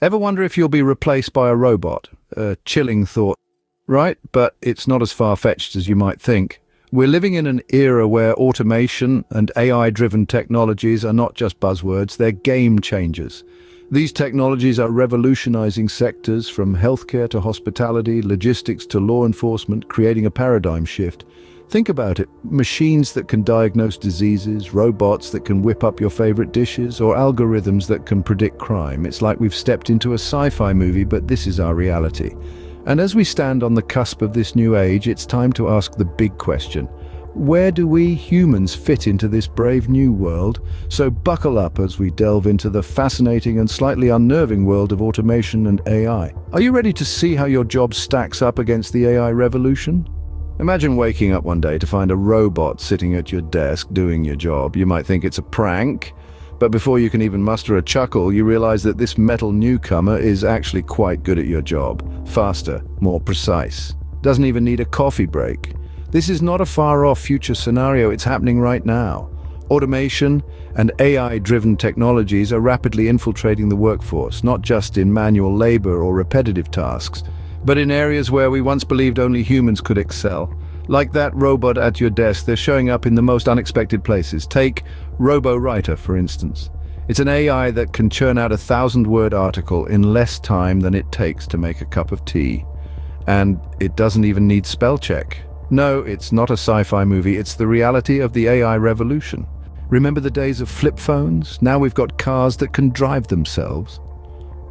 Ever wonder if you'll be replaced by a robot? A chilling thought, right? But it's not as far-fetched as you might think. We're living in an era where automation and AI-driven technologies are not just buzzwords, they're game changers. These technologies are revolutionizing sectors from healthcare to hospitality, logistics to law enforcement, creating a paradigm shift. Think about it, machines that can diagnose diseases, robots that can whip up your favorite dishes, or algorithms that can predict crime. It's like we've stepped into a sci-fi movie, but this is our reality. And as we stand on the cusp of this new age, it's time to ask the big question. Where do we humans fit into this brave new world? So buckle up as we delve into the fascinating and slightly unnerving world of automation and AI. Are you ready to see how your job stacks up against the AI revolution? Imagine waking up one day to find a robot sitting at your desk doing your job. You might think it's a prank, but before you can even muster a chuckle, you realize that this metal newcomer is actually quite good at your job. Faster, more precise. Doesn't even need a coffee break. This is not a far-off future scenario, it's happening right now. Automation and AI-driven technologies are rapidly infiltrating the workforce, not just in manual labor or repetitive tasks, but in areas where we once believed only humans could excel. Like that robot at your desk, they're showing up in the most unexpected places. Take Robo-Writer, for instance. It's an AI that can churn out a 1,000-word article in less time than it takes to make a cup of tea. And it doesn't even need spell check. No, it's not a sci-fi movie, it's the reality of the AI revolution. Remember the days of flip phones? Now we've got cars that can drive themselves.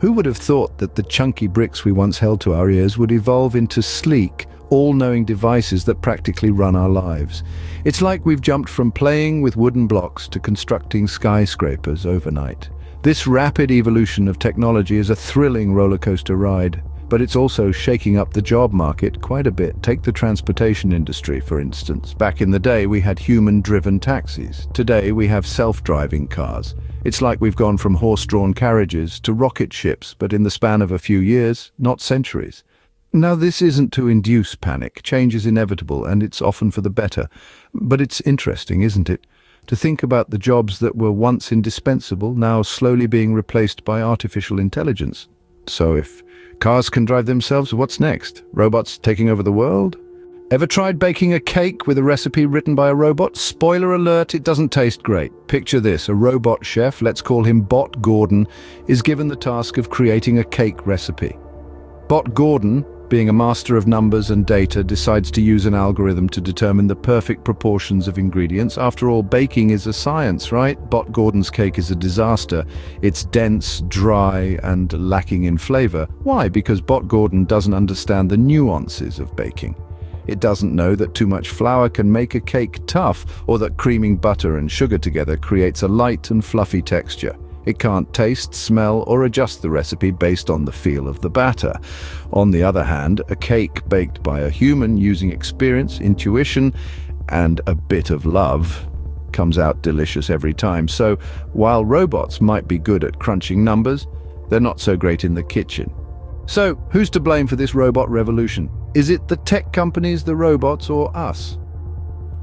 Who would have thought that the chunky bricks we once held to our ears would evolve into sleek, all-knowing devices that practically run our lives? It's like we've jumped from playing with wooden blocks to constructing skyscrapers overnight. This rapid evolution of technology is a thrilling rollercoaster ride, but it's also shaking up the job market quite a bit. Take the transportation industry, for instance. Back in the day, we had human-driven taxis. Today, we have self-driving cars. It's like we've gone from horse-drawn carriages to rocket ships, but in the span of a few years, not centuries. Now, this isn't to induce panic. Change is inevitable, and it's often for the better. But it's interesting, isn't it? To think about the jobs that were once indispensable, now slowly being replaced by artificial intelligence. So if cars can drive themselves, what's next? Robots taking over the world? Ever tried baking a cake with a recipe written by a robot? Spoiler alert, it doesn't taste great. Picture this, a robot chef, let's call him Bot Gordon, is given the task of creating a cake recipe. Bot Gordon, being a master of numbers and data, decides to use an algorithm to determine the perfect proportions of ingredients. After all, baking is a science, right? Bot Gordon's cake is a disaster. It's dense, dry, and lacking in flavor. Why? Because Bot Gordon doesn't understand the nuances of baking. It doesn't know that too much flour can make a cake tough, or that creaming butter and sugar together creates a light and fluffy texture. It can't taste, smell, or adjust the recipe based on the feel of the batter. On the other hand, a cake baked by a human using experience, intuition, and a bit of love comes out delicious every time. So, while robots might be good at crunching numbers, they're not so great in the kitchen. So, who's to blame for this robot revolution? Is it the tech companies, the robots, or us?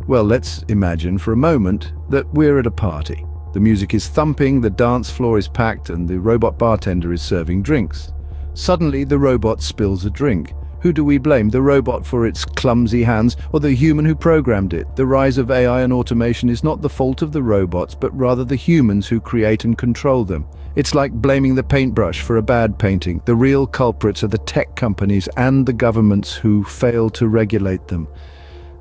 Well, let's imagine for a moment that we're at a party. The music is thumping, the dance floor is packed, and the robot bartender is serving drinks. Suddenly, the robot spills a drink. Who do we blame? The robot for its clumsy hands, or the human who programmed it? The rise of AI and automation is not the fault of the robots, but rather the humans who create and control them. It's like blaming the paintbrush for a bad painting. The real culprits are the tech companies and the governments who fail to regulate them.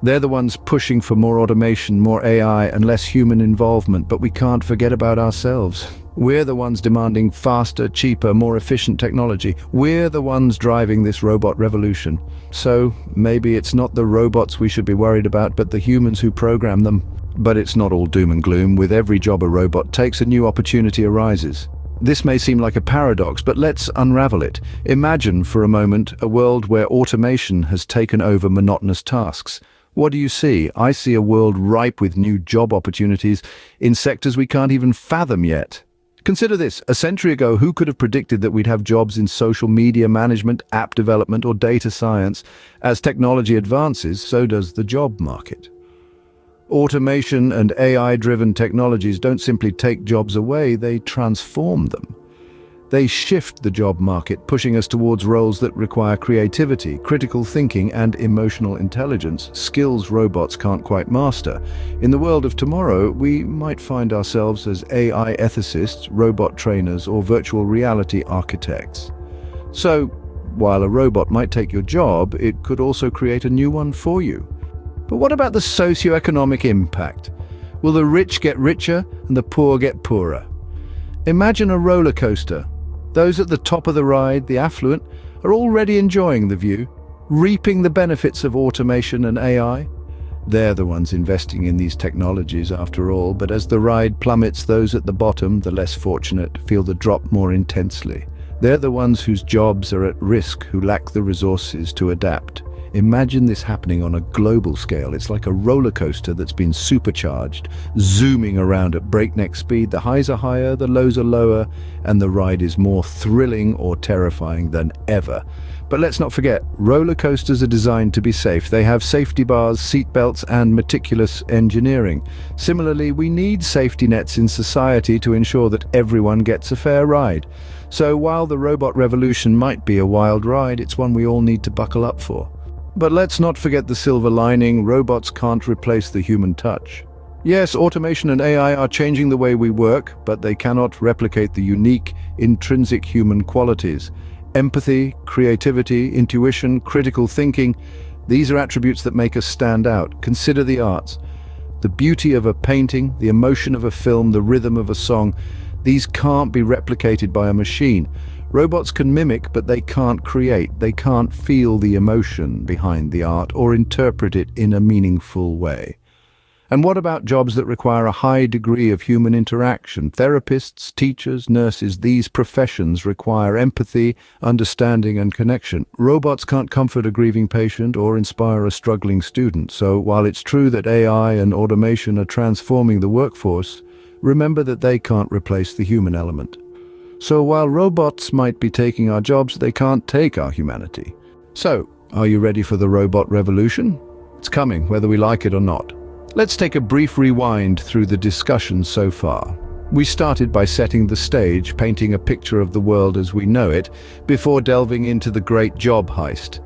They're the ones pushing for more automation, more AI, and less human involvement, but we can't forget about ourselves. We're the ones demanding faster, cheaper, more efficient technology. We're the ones driving this robot revolution. So maybe it's not the robots we should be worried about, but the humans who program them. But it's not all doom and gloom. With every job a robot takes, a new opportunity arises. This may seem like a paradox, but let's unravel it. Imagine for a moment a world where automation has taken over monotonous tasks. What do you see? I see a world ripe with new job opportunities in sectors we can't even fathom yet. Consider this, a century ago, who could have predicted that we'd have jobs in social media management, app development, or data science? As technology advances, so does the job market. Automation and AI-driven technologies don't simply take jobs away, they transform them. They shift the job market, pushing us towards roles that require creativity, critical thinking, and emotional intelligence, skills robots can't quite master. In the world of tomorrow, we might find ourselves as AI ethicists, robot trainers, or virtual reality architects. So, while a robot might take your job, it could also create a new one for you. But what about the socioeconomic impact? Will the rich get richer and the poor get poorer? Imagine a roller coaster. Those at the top of the ride, the affluent, are already enjoying the view, reaping the benefits of automation and AI. They're the ones investing in these technologies after all, but as the ride plummets, those at the bottom, the less fortunate, feel the drop more intensely. They're the ones whose jobs are at risk, who lack the resources to adapt. Imagine this happening on a global scale. It's like a roller coaster that's been supercharged, zooming around at breakneck speed. The highs are higher, the lows are lower, and the ride is more thrilling or terrifying than ever. But let's not forget, roller coasters are designed to be safe. They have safety bars, seat belts, and meticulous engineering. Similarly, we need safety nets in society to ensure that everyone gets a fair ride. So while the robot revolution might be a wild ride, it's one we all need to buckle up for. But let's not forget the silver lining. Robots can't replace the human touch. Yes, automation and AI are changing the way we work, but they cannot replicate the unique, intrinsic human qualities. Empathy, creativity, intuition, critical thinking, these are attributes that make us stand out. Consider the arts. The beauty of a painting, the emotion of a film, the rhythm of a song, these can't be replicated by a machine. Robots can mimic, but they can't create. They can't feel the emotion behind the art or interpret it in a meaningful way. And what about jobs that require a high degree of human interaction? Therapists, teachers, nurses, these professions require empathy, understanding, and connection. Robots can't comfort a grieving patient or inspire a struggling student. So while it's true that AI and automation are transforming the workforce, remember that they can't replace the human element. So while robots might be taking our jobs, they can't take our humanity. So, are you ready for the robot revolution? It's coming, whether we like it or not. Let's take a brief rewind through the discussion so far. We started by setting the stage, painting a picture of the world as we know it, before delving into the great job heist,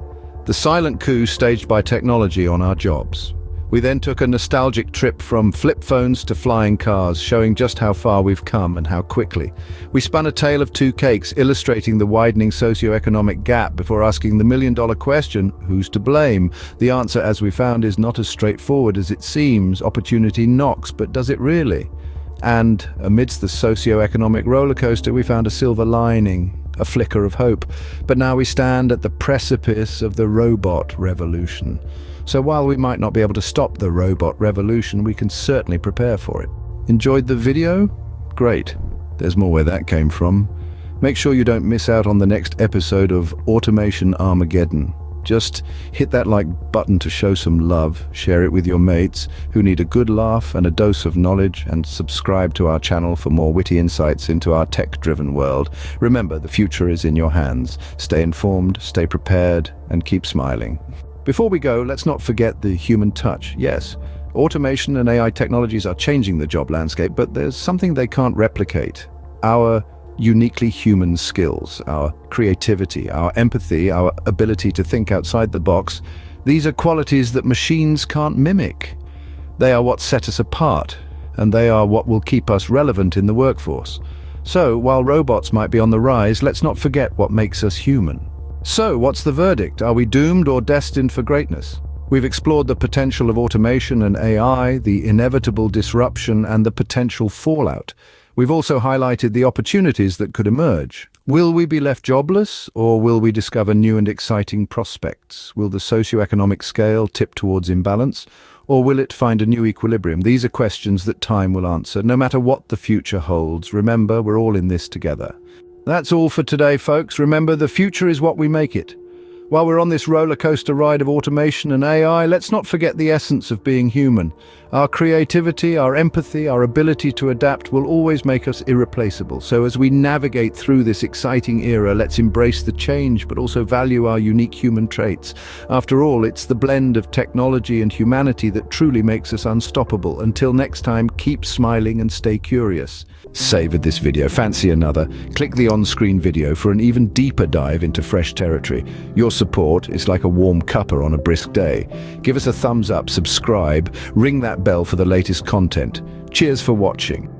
the silent coup staged by technology on our jobs. We then took a nostalgic trip from flip phones to flying cars, showing just how far we've come and how quickly. We spun a tale of two cakes, illustrating the widening socioeconomic gap before asking the million-dollar question, who's to blame? The answer, as we found, is not as straightforward as it seems. Opportunity knocks, but does it really? And amidst the socioeconomic rollercoaster, we found a silver lining, a flicker of hope. But now we stand at the precipice of the robot revolution. So while we might not be able to stop the robot revolution, we can certainly prepare for it. Enjoyed the video? Great. There's more where that came from. Make sure you don't miss out on the next episode of Automation Armageddon. Just hit that like button to show some love, share it with your mates who need a good laugh and a dose of knowledge, and subscribe to our channel for more witty insights into our tech-driven world. Remember, the future is in your hands. Stay informed, stay prepared, and keep smiling. Before we go, let's not forget the human touch. Yes, automation and AI technologies are changing the job landscape, but there's something they can't replicate. Our uniquely human skills, our creativity, our empathy, our ability to think outside the box. These are qualities that machines can't mimic. They are what set us apart, and they are what will keep us relevant in the workforce. So, while robots might be on the rise, let's not forget what makes us human. So, what's the verdict? Are we doomed or destined for greatness? We've explored the potential of automation and AI, the inevitable disruption, and the potential fallout. We've also highlighted the opportunities that could emerge. Will we be left jobless, or will we discover new and exciting prospects? Will the socioeconomic scale tip towards imbalance, or will it find a new equilibrium? These are questions that time will answer. No matter what the future holds, remember, we're all in this together. That's all for today, folks. Remember, the future is what we make it. While we're on this roller coaster ride of automation and AI, let's not forget the essence of being human. Our creativity, our empathy, our ability to adapt will always make us irreplaceable. So as we navigate through this exciting era, let's embrace the change, but also value our unique human traits. After all, it's the blend of technology and humanity that truly makes us unstoppable. Until next time, keep smiling and stay curious. Savored this video? Fancy another? Click the on-screen video for an even deeper dive into fresh territory. Your support is like a warm cuppa on a brisk day. Give us a thumbs up, subscribe, ring that bell for the latest content. Cheers for watching.